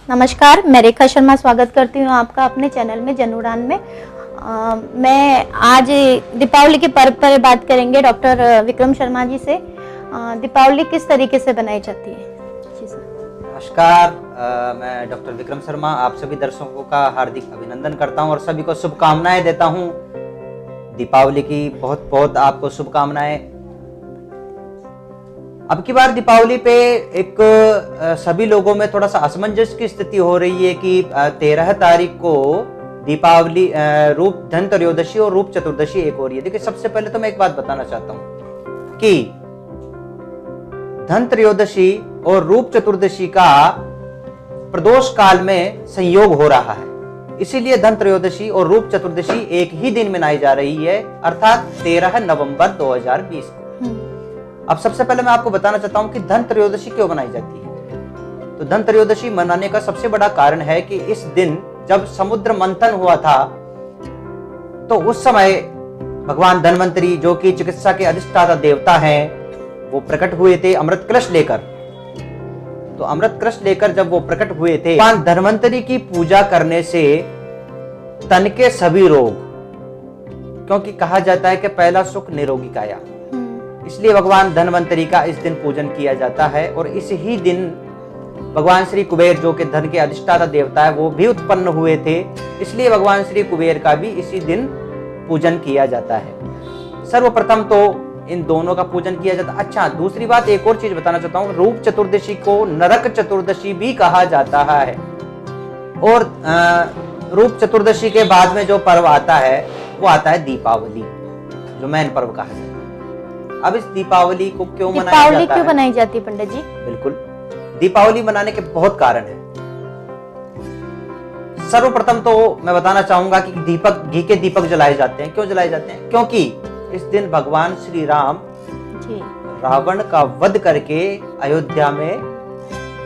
नमस्कार, मैं रेखा शर्मा स्वागत करती हूँ आपका अपने चैनल में जन उड़ान में। मैं आज दीपावली के पर्व पर बात करेंगे डॉक्टर विक्रम शर्मा जी से। दीपावली किस तरीके से बनाई जाती है? जी सर। नमस्कार, मैं डॉक्टर विक्रम शर्मा आप सभी दर्शकों का हार्दिक अभिनंदन करता हूं और सभी को शुभकामनाएं देता हूं। दीपावली की बहुत बहुत आपको शुभकामनाएं। अब की बार दीपावली पे एक सभी लोगों में थोड़ा सा असमंजस की स्थिति हो रही है कि 13 तारीख को दीपावली रूप धनत्रयोदशी और रूप चतुर्दशी एक हो रही है। देखिए, सबसे पहले तो मैं एक बात बताना चाहता हूं कि धनत्रयोदशी और रूप चतुर्दशी का प्रदोष काल में संयोग हो रहा है, इसीलिए धनत्रयोदशी और रूप चतुर्दशी एक ही दिन मनाई जा रही है, अर्थात 13 नवंबर 2020 को। अब सबसे पहले मैं आपको बताना चाहता हूं कि धनत्रयोदशी क्यों मनाई जाती है। तो धनत्रयोदशी मनाने का सबसे बड़ा कारण है कि इस दिन जब समुद्र मंथन हुआ था तो उस समय भगवान धन्वंतरी, जो कि चिकित्सा के अधिष्ठाता देवता हैं, वो प्रकट हुए थे अमृत कलश लेकर। तो अमृत कलश लेकर जब वो प्रकट हुए थे, भगवान धन्वंतरी की पूजा करने से तन के सभी रोग, क्योंकि कहा जाता है कि पहला सुख निरोगी काया, इसलिए भगवान धन्वंतरी का इस दिन पूजन किया जाता है। और इस ही दिन भगवान श्री कुबेर, जो कि धन के अधिष्ठाता देवता है, वो भी उत्पन्न हुए थे, इसलिए भगवान श्री कुबेर का भी इसी दिन पूजन किया जाता है। सर्वप्रथम तो इन दोनों का पूजन किया जाता है। अच्छा, दूसरी बात एक और चीज बताना चाहता हूँ, रूप चतुर्दशी को नरक चतुर्दशी भी कहा जाता है। और रूप चतुर्दशी के बाद में जो पर्व आता है वो आता है दीपावली, जो मेन पर्व कहा जाता है। अब इस दीपावली को क्यों बनाई जाती है पंडित जी? बिल्कुल, दीपावली मनाने के बहुत कारण हैं। सर्वप्रथम तो मैं बताना चाहूंगा कि घी के दीपक जलाए जाते हैं। क्यों जलाए जाते हैं? क्योंकि इस दिन भगवान श्री राम रावण का वध करके अयोध्या में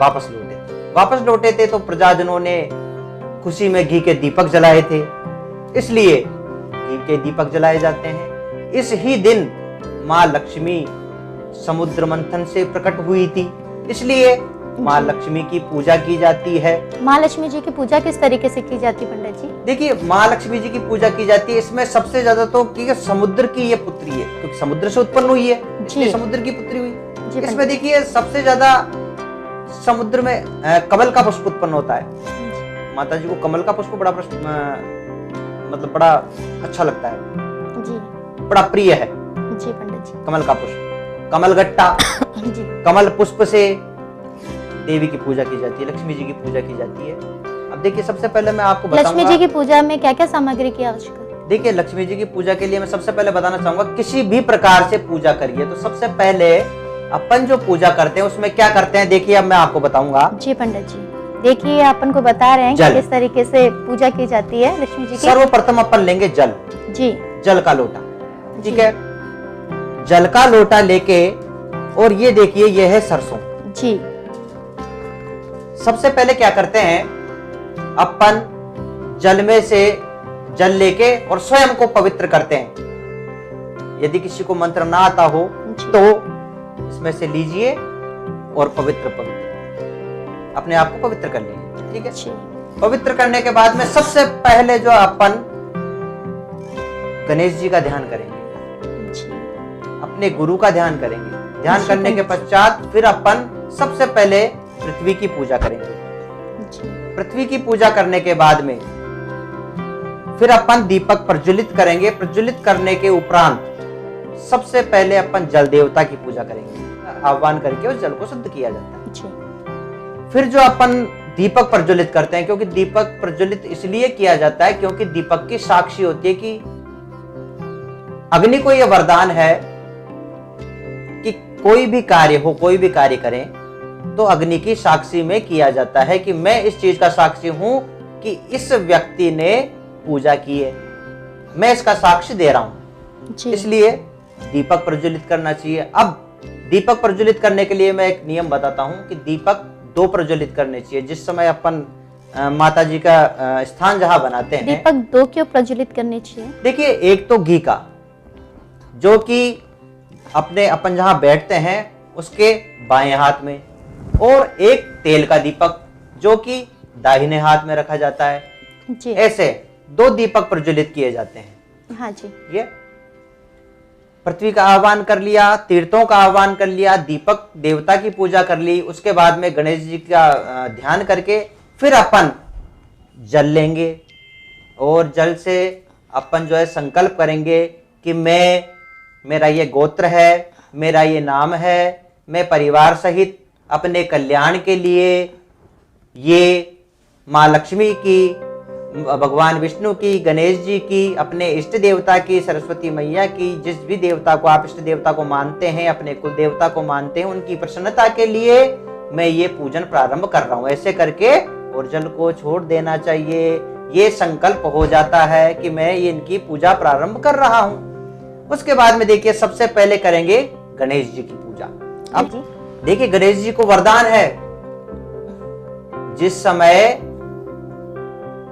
वापस लौटे थे। तो प्रजाजनों ने खुशी में घी के दीपक जलाए थे, इसलिए घी के दीपक जलाए जाते हैं। इस ही दिन माँ लक्ष्मी समुद्र मंथन से प्रकट हुई थी, इसलिए माँ लक्ष्मी की पूजा की जाती है। माँ लक्ष्मी जी की पूजा किस तरीके से की जाती है पंडित जी? देखिए, माँ लक्ष्मी जी की पूजा की जाती है, इसमें सबसे ज्यादा तो कि समुद्र की ये पुत्री है, क्योंकि समुद्र से उत्पन्न हुई है, इसलिए समुद्र की पुत्री हुई। इसमें देखिए, सबसे ज्यादा समुद्र में कमल का पुष्प उत्पन्न होता है। माता जी को कमल का पुष्प बड़ा मतलब बड़ा अच्छा लगता है जी, बड़ा प्रिय है जी पंडित जी। कमल का पुष्प, कमल गट्टा जी, कमल पुष्प से देवी की पूजा की जाती है, लक्ष्मी जी की पूजा की जाती है। अब देखिए, सबसे पहले मैं आपको बताऊंगा लक्ष्मी जी की पूजा में क्या क्या सामग्री की आवश्यकता है। देखिए, लक्ष्मी जी की पूजा के लिए मैं सबसे पहले बताना चाहूंगा, किसी भी प्रकार से पूजा करिए तो सबसे पहले अपन जो पूजा करते हैं उसमें क्या करते हैं, देखिए अब मैं आपको बताऊंगा। जी पंडित जी, देखिए अपन को बता रहे हैं कि किस तरीके से पूजा की जाती है लक्ष्मी जी की। सर्वप्रथम अपन लेंगे जल जी, जल का लोटा, ठीक है। जल का लोटा लेके, और ये देखिए ये है सरसों जी। सबसे पहले क्या करते हैं, अपन जल में से जल लेके और स्वयं को पवित्र करते हैं। यदि किसी को मंत्र ना आता हो तो इसमें से लीजिए और पवित्र अपने आप को पवित्र कर लीजिए, ठीक है। पवित्र करने के बाद में सबसे पहले जो अपन गणेश जी का ध्यान करेंगे, अपने गुरु का ध्यान करेंगे। ध्यान करने के पश्चात फिर अपन सबसे पहले पृथ्वी की पूजा करेंगे। पृथ्वी की पूजा करने के बाद में फिर अपन दीपक प्रज्वलित करेंगे। प्रज्वलित करने के उपरांत सबसे पहले अपन जल देवता की पूजा करेंगे, आह्वान करके उस जल को शुद्ध किया जाता है। फिर जो अपन दीपक प्रज्वलित करते हैं, क्योंकि दीपक प्रज्वलित इसलिए किया जाता है क्योंकि दीपक की साक्षी होती है कि अग्नि को यह वरदान है कि कोई भी कार्य हो, कोई भी कार्य करें तो अग्नि की साक्षी में किया जाता है कि मैं इस चीज का साक्षी हूं कि इस व्यक्ति ने पूजा की है, मैं इसका साक्ष्य दे रहा हूं, इसलिए दीपक प्रज्वलित करना चाहिए। अब दीपक प्रज्वलित करने के लिए मैं एक नियम बताता हूं कि दीपक 2 प्रज्वलित करने चाहिए। जिस समय अपन माता जी का स्थान जहां बनाते हैं, दीपक 2 क्यों प्रज्वलित करने चाहिए? देखिए, एक तो घी का, जो कि अपन जहां बैठते हैं उसके बाएं हाथ में, और एक तेल का दीपक जो कि दाहिने हाथ में रखा जाता है। जी। ऐसे 2 दीपक प्रज्वलित किए जाते हैं। हाँ जी। ये पृथ्वी का आह्वान कर लिया, तीर्थों का आह्वान कर लिया, दीपक देवता की पूजा कर ली, उसके बाद में गणेश जी का ध्यान करके फिर अपन जल लेंगे और जल से अपन जो है संकल्प करेंगे कि मेरा ये गोत्र है, मेरा ये नाम है, मैं परिवार सहित अपने कल्याण के लिए ये माँ लक्ष्मी की, भगवान विष्णु की, गणेश जी की, अपने इष्ट देवता की, सरस्वती मैया की, जिस भी देवता को आप इष्ट देवता को मानते हैं, अपने कुल देवता को मानते हैं, उनकी प्रसन्नता के लिए मैं ये पूजन प्रारंभ कर रहा हूं। ऐसे करके और जल को छोड़ देना चाहिए। ये संकल्प हो जाता है कि मैं ये इनकी पूजा प्रारंभ कर रहा हूं। उसके बाद में देखिए सबसे पहले करेंगे गणेश जी की पूजा। अब देखिए गणेश जी को वरदान है, जिस समय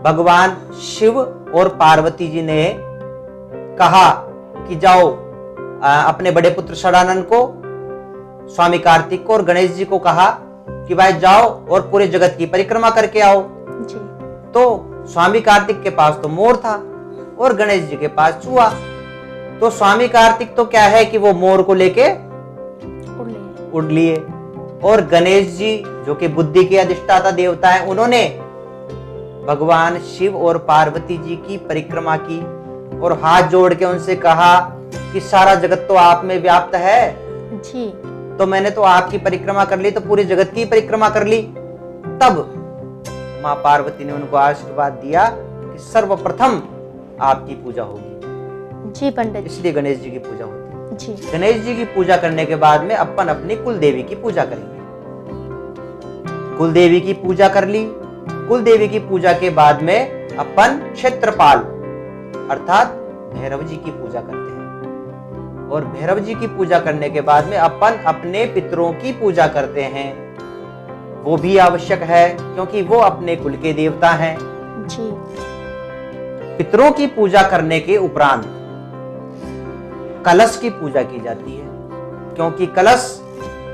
भगवान शिव और पार्वती जी ने कहा कि जाओ अपने बड़े पुत्र षडानंद को, स्वामी कार्तिक को और गणेश जी को कहा कि भाई जाओ और पूरे जगत की परिक्रमा करके आओ जी। तो स्वामी कार्तिक के पास तो मोर था और गणेश जी के पास चूहा। तो स्वामी कार्तिक तो क्या है कि वो मोर को लेके उड़ लिए और गणेश जी जो कि बुद्धि के अधिष्ठाता देवता है, उन्होंने भगवान शिव और पार्वती जी की परिक्रमा की और हाथ जोड़ के उनसे कहा कि सारा जगत तो आप में व्याप्त है जी, तो मैंने तो आपकी परिक्रमा कर ली, तो पूरी जगत की परिक्रमा कर ली। तब माँ पार्वती ने उनको आशीर्वाद दिया कि सर्वप्रथम आपकी पूजा होगी जी पंडित, इसलिए गणेश जी की पूजा होती है जी। गणेश जी की पूजा करने के बाद में अपन अपनी कुल देवी की पूजा करेंगे। कुल देवी की पूजा कर ली। कुल देवी की पूजा के बाद में अपन क्षेत्रपाल अर्थात भैरव जी की पूजा करते हैं और भैरव जी की पूजा करने के बाद में अपन अपने पितरों की पूजा करते हैं। वो भी आवश्यक है क्योंकि वो अपने कुल के देवता हैं जी। पितरों की पूजा करने के उपरांत कलश की पूजा की जाती है, क्योंकि कलश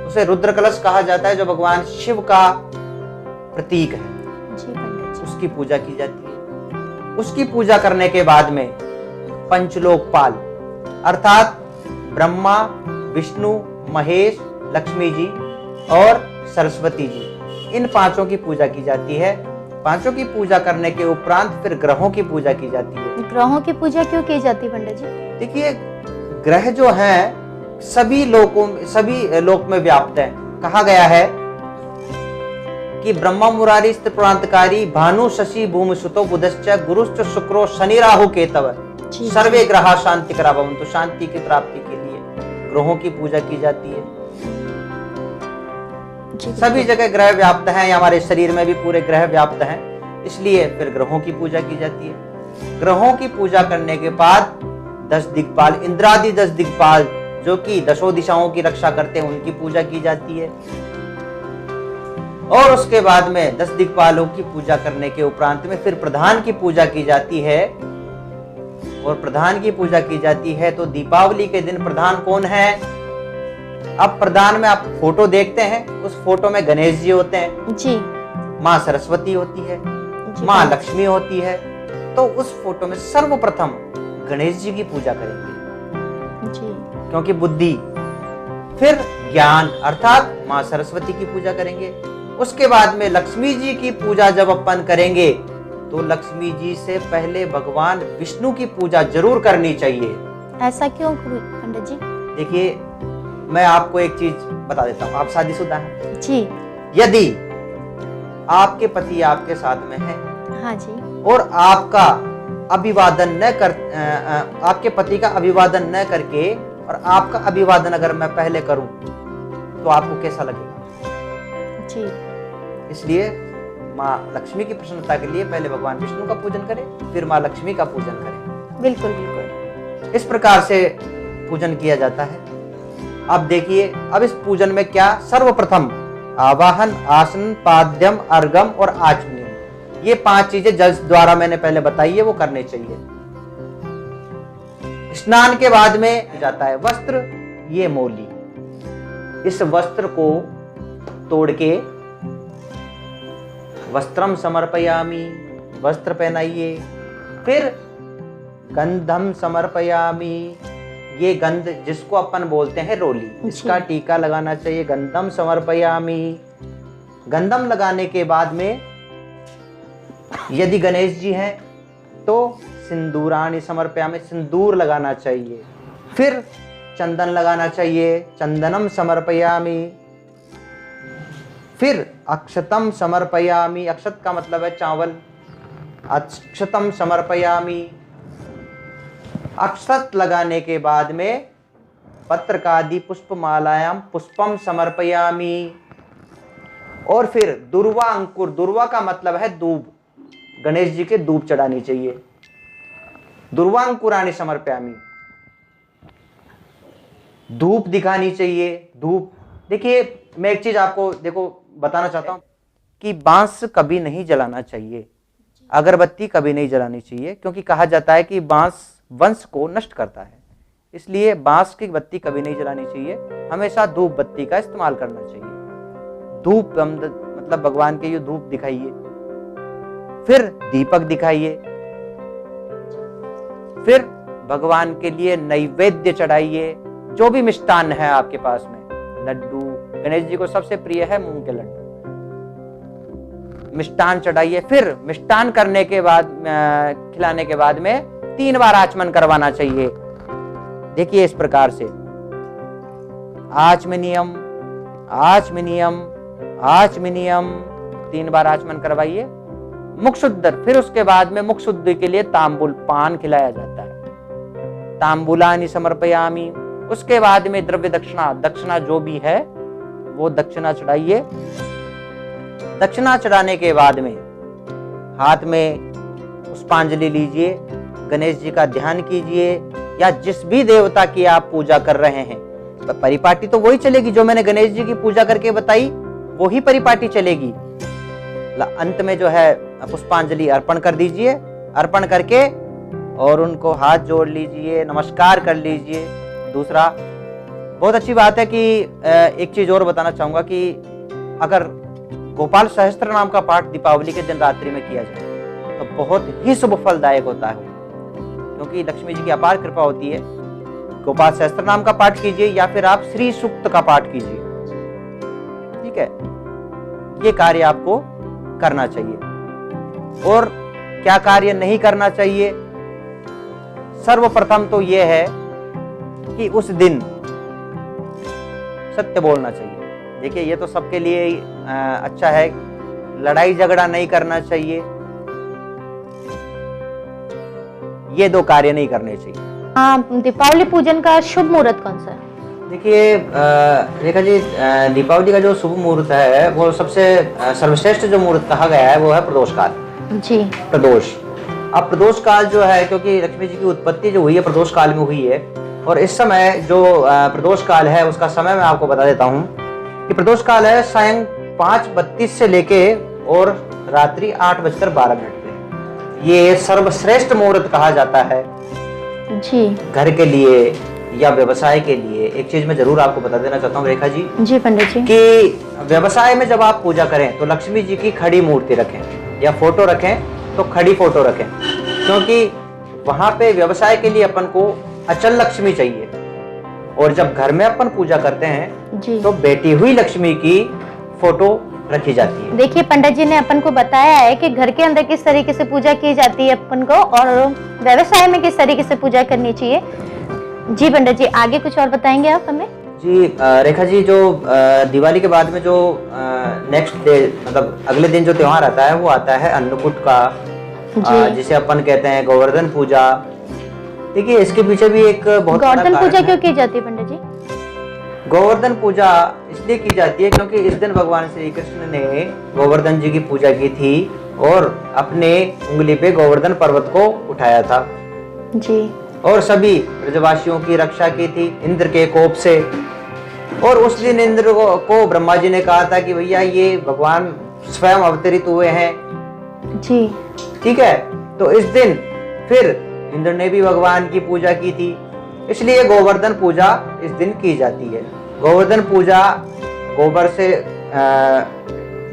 उसे रुद्र कलश कहा जाता है जो भगवान शिव का प्रतीक है, जी पंडित जी। उसकी पूजा की जाती है। उसकी पूजा करने के बाद में पंचलोकपाल अर्थात ब्रह्मा, विष्णु, महेश, लक्ष्मी जी और सरस्वती जी, इन पांचों की पूजा की जाती है। पांचों की पूजा करने के उपरांत फिर ग्रहों की पूजा की जाती है। ग्रहों की पूजा क्यों की जाती है पंडित जी? देखिए ग्रह जो हैं सभी लोक में व्याप्त है। कहा गया है कि ब्रह्मा मुरारी त्रिपुरांतकारी भानु शशि भूमि सुतो बुधश्च गुरुश्च शुक्रो शनि राहु केतव सर्वे ग्रहा शांति करा भवन्तु। शांति की प्राप्ति के लिए ग्रहों की पूजा की जाती है। सभी जगह ग्रह व्याप्त हैं, हमारे शरीर में भी पूरे ग्रह व्याप्त हैं, इसलिए फिर ग्रहों की पूजा की जाती है। ग्रहों की पूजा करने के बाद 10 दिक्पाल इंद्रादि 10 दिक्पाल जो कि 10 दिशाओं की रक्षा करते हैं उनकी पूजा की जाती है। और उसके बाद में 10 दिक्पालों की पूजा करने के उपरांत में फिर प्रधान की पूजा की जाती है। और प्रधान की पूजा की जाती है तो दीपावली के दिन प्रधान कौन है? अब प्रधान में आप फोटो देखते हैं, उस फोटो में गणेश जी होते हैं जी, माँ सरस्वती होती है, माँ लक्ष्मी होती है। तो उस फोटो में सर्वप्रथम गणेश जी की पूजा करेंगे जी, क्योंकि बुद्धि, फिर ज्ञान अर्थात माँ सरस्वती की पूजा करेंगे। उसके बाद में लक्ष्मी जी की पूजा जब अपन करेंगे तो लक्ष्मी जी से पहले भगवान विष्णु की पूजा जरूर करनी चाहिए। ऐसा क्यों पंडित जी? देखिए मैं आपको एक चीज बता देता हूँ, आप शादीशुदा हैं जी, यदि आपके पति आपके साथ में है हाँ जी, और आपका अभिवादन न कर आपके पति का अभिवादन न करके और आपका अभिवादन अगर मैं पहले करूं तो आपको कैसा लगेगा? जी, इसलिए माँ लक्ष्मी की प्रसन्नता के लिए पहले भगवान विष्णु का पूजन करें, फिर माँ लक्ष्मी का पूजन करें। बिल्कुल बिल्कुल। इस प्रकार से पूजन किया जाता है। अब देखिए अब इस पूजन में क्या, सर्वप्रथम आवाहन, आसन, पाद्यम, अर्घम और आचमनीय, ये 5 चीजें जल द्वारा मैंने पहले बताई है, वो करने चाहिए। स्नान के बाद में जाता है वस्त्र, ये मोली, इस वस्त्र को तोड़ के वस्त्रम समर्पयामि, वस्त्र पहनाइए। फिर गंधम समर्पयामि, ये गंध जिसको अपन बोलते हैं रोली, इसका टीका लगाना चाहिए। गंधम समर्पयामि। गंधम लगाने के बाद में यदि गणेश जी हैं तो सिंदूराणि समर्पयामि, सिंदूर लगाना चाहिए। फिर चंदन लगाना चाहिए, चंदनम समर्पयामि। फिर अक्षतम समर्पयामि, अक्षत का मतलब है चावल, अक्षतम समर्पयामि। अक्षत लगाने के बाद में पत्रकादि पुष्पमालायाम पुष्पम समर्पयामि। और फिर दुर्वा अंकुर, दुर्वा का मतलब है दूब, गणेश जी के दूब चढ़ानी चाहिए। दुर्वा अंकुराणि समर्पयामि, धूप दिखानी चाहिए। धूप देखिए, मैं एक चीज आपको देखो बताना चाहता हूं कि बांस कभी नहीं जलाना चाहिए, अगरबत्ती कभी नहीं जलानी चाहिए, क्योंकि कहा जाता है कि बांस वंश को नष्ट करता है। इसलिए बांस की बत्ती कभी नहीं जलानी चाहिए, हमेशा धूप बत्ती का इस्तेमाल करना चाहिए। धूप मतलब भगवान के ये धूप दिखाइए। फिर दीपक दिखाइए। फिर भगवान के लिए नैवेद्य चढ़ाइए, जो भी मिष्टान्न है आपके पास में, लड्डू, गणेश जी को सबसे प्रिय है मूंग के लड्डू, मिष्टान्न चढ़ाइए। फिर मिष्टान्न करने के बाद, खिलाने के बाद में 3 बार आचमन करवाना चाहिए। देखिए इस प्रकार से, आचमनीयम, आचमनीयम, आचमनीयम, 3 बार आचमन करवाइए। मुख शुद्ध, फिर उसके बाद में मुख शुद्धि के लिए तांबुल, पान खिलाया जाता है। तांबुलानि समर्पयामि। उसके बाद में द्रव्य दक्षिणा, दक्षिणा जो भी है वो दक्षिणा चढ़ाइए। दक्षिणा चढ़ाने के बाद में हाथ में पुष्पांजलि लीजिए, गणेश जी का ध्यान कीजिए, या जिस भी देवता की आप पूजा कर रहे हैं, परिपाटी तो वही चलेगी जो मैंने गणेश जी की पूजा करके बताई, वही परिपाटी चलेगी। अंत में जो है पुष्पांजलि अर्पण कर दीजिए। अर्पण करके और उनको हाथ जोड़ लीजिए, नमस्कार कर लीजिए। दूसरा, बहुत अच्छी बात है कि एक चीज और बताना चाहूंगा कि अगर गोपाल सहस्त्र नाम का पाठ दीपावली के दिन रात्रि में किया जाए तो बहुत ही शुभ फलदायक होता है, क्योंकि लक्ष्मी जी की अपार कृपा होती है। गोपाल सहस्त्र नाम का पाठ कीजिए या फिर आप श्री सूक्त का पाठ कीजिए। ठीक है, ये कार्य आपको करना चाहिए। और क्या कार्य नहीं करना चाहिए? सर्वप्रथम तो यह है कि उस दिन सत्य बोलना चाहिए। देखिए, ये तो सबके लिए अच्छा है। लड़ाई झगड़ा नहीं करना चाहिए, ये 2 कार्य नहीं करने चाहिए। दीपावली पूजन का शुभ मुहूर्त कौन सा है? देखिए रेखा जी, दीपावली का जो शुभ मुहूर्त है वो सबसे सर्वश्रेष्ठ जो मुहूर्त कहा गया है वो है प्रदोष काल जी। प्रदोष। अब प्रदोष काल जो है, क्योंकि लक्ष्मी जी की उत्पत्ति जो हुई है प्रदोष काल में हुई है, और इस समय जो प्रदोष काल है उसका समय मैं आपको बता देता हूँ कि प्रदोष काल है सायं 5:32 से लेके और रात्रि 8:12 पे। ये सर्वश्रेष्ठ मुहूर्त कहा जाता है जी। घर के लिए या व्यवसाय के लिए। एक चीज मैं जरूर आपको बता देना चाहता हूँ रेखा जी, जी पंडित जी, कि व्यवसाय में जब आप पूजा करें तो लक्ष्मी जी की खड़ी मूर्ति रखें या फोटो रखें तो खड़ी फोटो रखें, क्योंकि वहां पे व्यवसाय के लिए अपन को अचल लक्ष्मी चाहिए। और जब घर में अपन पूजा करते हैं जी, तो बैठी हुई लक्ष्मी की फोटो रखी जाती है। देखिए पंडित जी ने अपन को बताया है कि घर के अंदर किस तरीके से पूजा की जाती है अपन को, और व्यवसाय में किस तरीके से पूजा करनी चाहिए। जी पंडित जी, आगे कुछ और बताएंगे आप हमें? जी रेखा जी, जो दिवाली के बाद में जो नेक्स्ट डे मतलब अगले दिन जो त्योहार आता है वो आता है अन्नकूट का, जिसे अपन कहते हैं गोवर्धन पूजा। देखिए, इसके पीछे भी एक बहुत बड़ा गोवर्धन पूजा कारण क्यों है। की जाती है पंडित जी? गोवर्धन पूजा इसलिए की जाती है क्योंकि इस दिन भगवान श्री कृष्ण ने गोवर्धन जी की पूजा की थी और अपने उंगली पे गोवर्धन पर्वत को उठाया था जी, और सभी ब्रजवासियों की रक्षा की थी इंद्र के कोप से। और उस दिन इंद्र को ब्रह्मा जी ने कहा था कि भैया ये भगवान स्वयं अवतरित हुए हैं। जी, ठीक है, तो इस दिन फिर इंद्र ने भी भगवान की पूजा की थी, इसलिए गोवर्धन पूजा इस दिन की जाती है। गोवर्धन पूजा गोबर से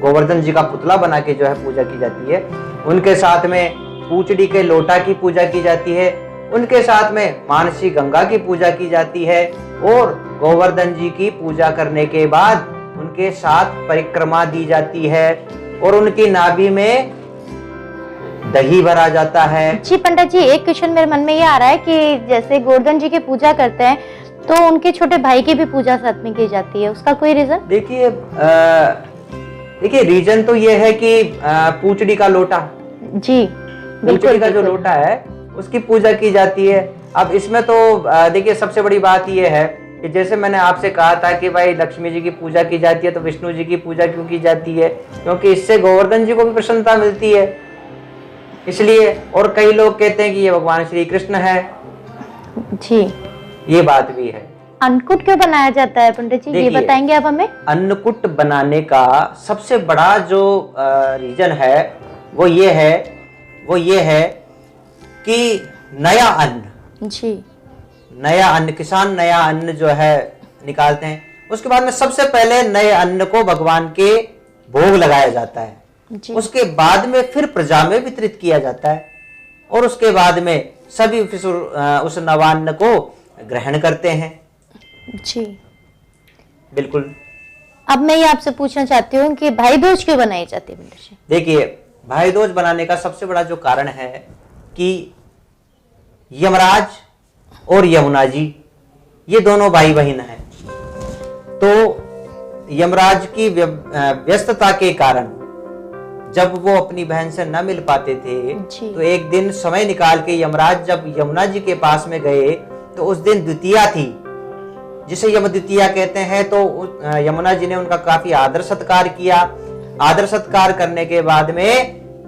गोवर्धन जी का पुतला बना के जो है पूजा की जाती है। उनके साथ में पूचड़ी के लोटा की पूजा की जाती है। उनके साथ में मानसी गंगा की पूजा की जाती है। और गोवर्धन जी की पूजा करने के बाद उनके साथ परिक्रमा दी जाती है और उनकी नाभि में दही भरा जाता है। जी पंडित जी, एक क्वेश्चन मेरे मन में ये आ रहा है कि जैसे गोवर्धन जी की पूजा करते हैं तो उनके छोटे भाई की भी पूजा साथ में की जाती है, उसका कोई रीजन? देखिए रीजन तो ये है कि पूचड़ी का लोटा, जी पूचड़ी का जो लोटा है उसकी पूजा की जाती है। अब इसमें तो देखिए सबसे बड़ी बात ये है कि जैसे मैंने आपसे कहा था कि भाई लक्ष्मी जी की पूजा की जाती है तो विष्णु जी की पूजा क्यों की जाती है, क्योंकि इससे गोवर्धन जी को भी प्रसन्नता मिलती है इसलिए। और कई लोग कहते हैं कि ये भगवान श्री कृष्ण है जी, ये बात भी है। अन्नकूट क्यों बनाया जाता है पंडित जी, ये बताएंगे आप हमें? अन्नकूट बनाने का सबसे बड़ा जो रीजन है वो ये है कि नया अन्न, जी नया अन्न, किसान नया अन्न जो है निकालते हैं। उसके बाद में सबसे पहले नए अन्न को भगवान के भोग लगाया जाता है जी। उसके बाद में फिर प्रजा में वितरित किया जाता है और उसके बाद में सभी उस नवान्न को ग्रहण करते हैं। जी बिल्कुल। अब मैं ये आपसे पूछना चाहती हूँ कि भाई दूज क्यों बनाई जाती है पंडित जी? देखिए भाई दूज बनाने का सबसे बड़ा जो कारण है कि यमराज और यमुना जी ये दोनों भाई बहन हैं। तो यमराज की व्यस्तता के कारण जब वो अपनी बहन से न मिल पाते थे तो एक दिन समय निकाल के यमराज जब यमुना जी के पास में गए तो उस दिन द्वितीया थी जिसे यम द्वितीया कहते हैं। तो यमुना जी ने उनका काफी आदर सत्कार किया। आदर सत्कार करने के बाद में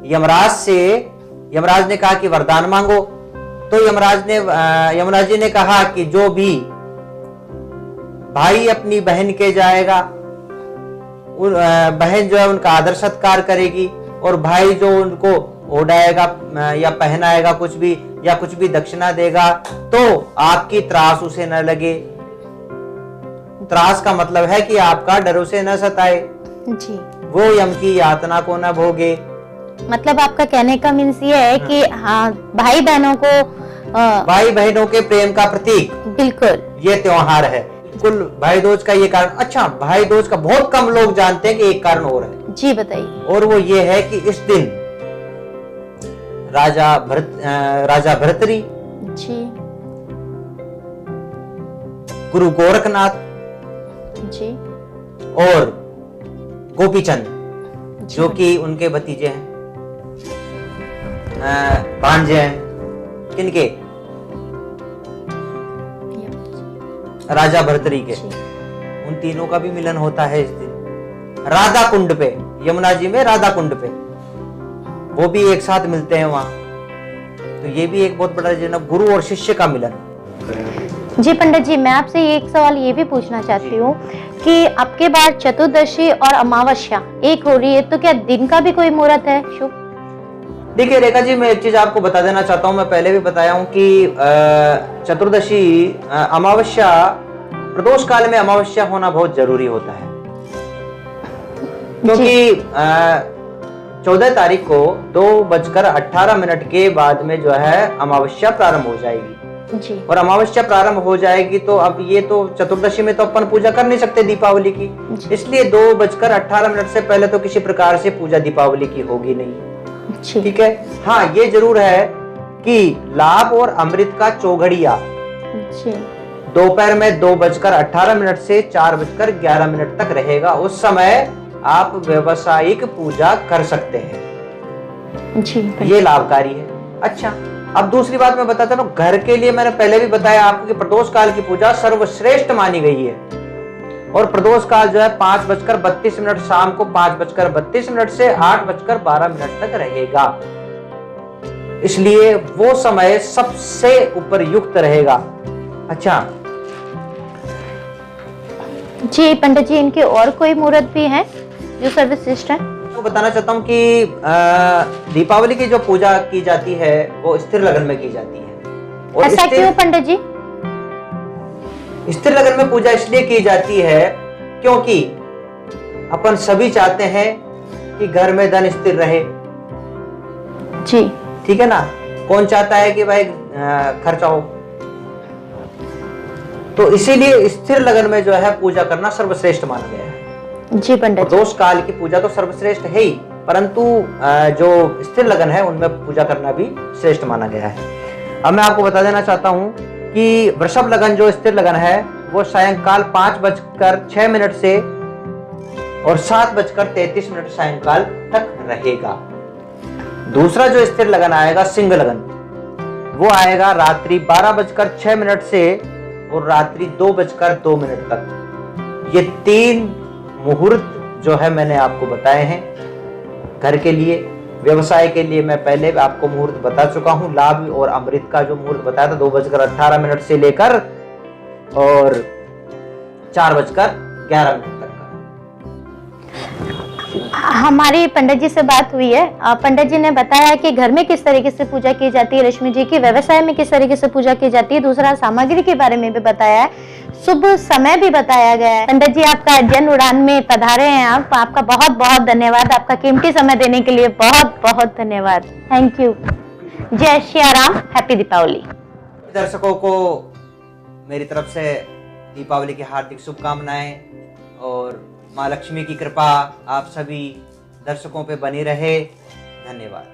यमराज ने कहा कि वरदान मांगो। तो यमुना जी ने कहा कि जो भी भाई अपनी बहन के जाएगा बहन जो है उनका आदर सत्कार करेगी और भाई जो उनको ओढ़ाएगा या पहनाएगा कुछ भी दक्षिणा देगा तो आपकी त्रास उसे न लगे। त्रास का मतलब है कि आपका डर उसे न सताए जी, वो यम की यातना को न भोगे। मतलब आपका कहने का मीन्स ये है कि हाँ भाई बहनों के प्रेम का प्रतीक बिल्कुल ये त्योहार है। बिल्कुल भाई दूज का ये कारण। अच्छा, भाई दूज का बहुत कम लोग जानते हैं कि एक कारण और है। जी बताइए। और वो ये है कि इस दिन राजा भर्तृहरि जी, गुरु गोरखनाथ जी और गोपीचंद जो कि उनके भतीजे हैं, भांजे हैं, किनके? राजा भर्तृहरि के। उन तीनों का भी मिलन होता है इस दिन राधा कुंड पे, यमुना जी में राधा कुंड पे वो भी एक साथ मिलते हैं वहां। तो ये भी एक बहुत बड़ा रीजन, गुरु और शिष्य का मिलन। जी पंडित जी, मैं आपसे एक सवाल ये भी पूछना चाहती हूँ कि आपके बार चतुर्दशी और अमावस्या एक हो रही है तो क्या दिन का भी कोई मुहूर्त है शुभ? देखिए रेखा जी, मैं एक चीज आपको बता देना चाहता हूँ। मैं पहले भी बताया हूँ कि चतुर्दशी अमावस्या प्रदोष काल में अमावस्या होना बहुत जरूरी होता है क्योंकि 14 तारीख को 2:18 के बाद में जो है अमावस्या प्रारंभ हो जाएगी जी। और अमावस्या प्रारंभ हो जाएगी तो अब ये तो चतुर्दशी में तो अपन पूजा कर नहीं सकते दीपावली की, इसलिए 2:18 से पहले तो किसी प्रकार से पूजा दीपावली की होगी नहीं। ठीक है। हाँ, ये जरूर है कि लाभ और अमृत का चौघड़िया दोपहर में 2:18 से 4:11 तक रहेगा। उस समय आप व्यावसायिक पूजा कर सकते हैं जी, ये लाभकारी है। अच्छा, अब दूसरी बात मैं बताता हूँ, घर के लिए मैंने पहले भी बताया आपको कि प्रदोष काल की पूजा सर्वश्रेष्ठ मानी गई है और प्रदोष काल जो है 5:32 शाम को 5:32 से 8:12 तक रहेगा, इसलिए वो समय सबसे उपयुक्त रहेगा। अच्छा जी पंडित जी, इनके और कोई मुहूर्त भी हैं जो सर्वश्रेष्ठ है? तो बताना चाहता हूँ कि दीपावली की जो पूजा की जाती है वो स्थिर लगन में की जाती है। और ऐसा क्यों पंडित जी? स्थिर लगन में पूजा इसलिए की जाती है क्योंकि अपन सभी चाहते हैं कि घर में धन स्थिर रहे। जी। ठीक है ना, कौन चाहता है कि भाई खर्चा हो। तो इसीलिए स्थिर लगन में जो है पूजा करना सर्वश्रेष्ठ माना गया है। जी पंडित जी। प्रदोष काल की पूजा तो सर्वश्रेष्ठ है ही, परंतु जो स्थिर लगन है उनमें पूजा करना भी श्रेष्ठ माना गया है। अब मैं आपको बता देना चाहता हूं कि वृषभ लगन जो स्थिर लगन है वो सायंकाल 5:06 से और 7:33 सायंकाल तक रहेगा। दूसरा जो स्थिर लगन आएगा सिंह लगन, वो आएगा रात्रि 12:06 से और रात्रि 2:02 तक। ये 3 मुहूर्त जो है मैंने आपको बताए हैं घर के लिए। व्यवसाय के लिए मैं पहले आपको मुहूर्त बता चुका हूं। लाभ और अमृत का जो मुहूर्त बताया था 2:18 से लेकर और 4:11 तक का। हमारी पंडित जी से बात हुई है। पंडित जी ने बताया कि घर में किस तरीके से पूजा की जाती है रश्मि जी की, व्यवसाय में किस तरीके से पूजा की जाती है, दूसरा सामग्री के बारे में भी बताया है, शुभ समय भी बताया गया है। पंडित जी आपका जन उड़ान में पधारे हैं, आपका बहुत बहुत धन्यवाद। आपका कीमती समय देने के लिए बहुत बहुत धन्यवाद। Thank you. जय श्री राम। हैप्पी दीपावली। दर्शकों को मेरी तरफ से दीपावली की हार्दिक शुभकामनाएं और माँ लक्ष्मी की कृपा आप सभी दर्शकों पे बनी रहे। धन्यवाद।